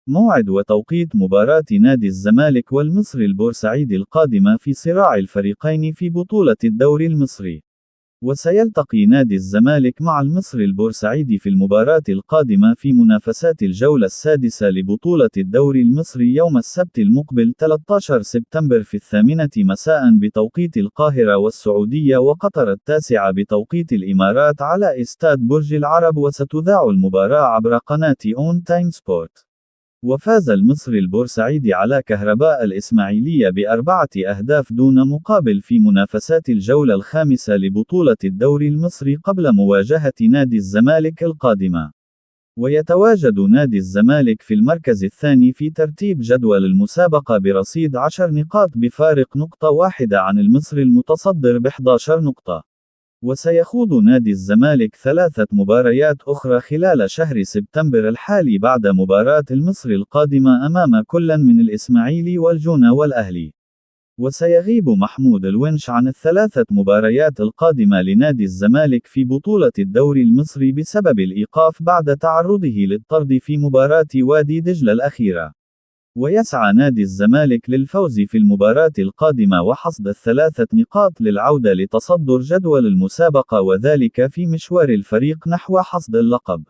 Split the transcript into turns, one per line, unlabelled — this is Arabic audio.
موعد وتوقيت مباراة نادي الزمالك والمصري البورسعيدي القادمة في صراع الفريقين في بطولة الدوري المصري. وسيلتقي نادي الزمالك مع المصري البورسعيدي في المباراة القادمة في منافسات الجولة السادسة لبطولة الدوري المصري يوم السبت المقبل 13 سبتمبر في 8 مساء بتوقيت القاهرة والسعودية وقطر 9 بتوقيت الإمارات على استاد برج العرب، وستذاع المباراة عبر قناة أون تايم سبورت. وفاز المصري البورسعيدي على كهرباء الإسماعيلية ب4 أهداف دون مقابل في منافسات الجولة الخامسة لبطولة الدوري المصري قبل مواجهة نادي الزمالك القادمة. ويتواجد نادي الزمالك في المركز الثاني في ترتيب جدول المسابقة برصيد 10 نقاط بفارق نقطة واحدة عن المصري المتصدر ب11 نقطة. وسيخوض نادي الزمالك 3 مباريات أخرى خلال شهر سبتمبر الحالي بعد مباراة المصري القادمة أمام كل من الإسماعيلي والجونة والأهلي. وسيغيب محمود الونش عن ال3 مباريات القادمة لنادي الزمالك في بطولة الدوري المصري بسبب الإيقاف بعد تعرضه للطرد في مباراة وادي دجلة الأخيرة. ويسعى نادي الزمالك للفوز في المباراة القادمة وحصد ال3 نقاط للعودة لتصدر جدول المسابقة، وذلك في مشوار الفريق نحو حصد اللقب.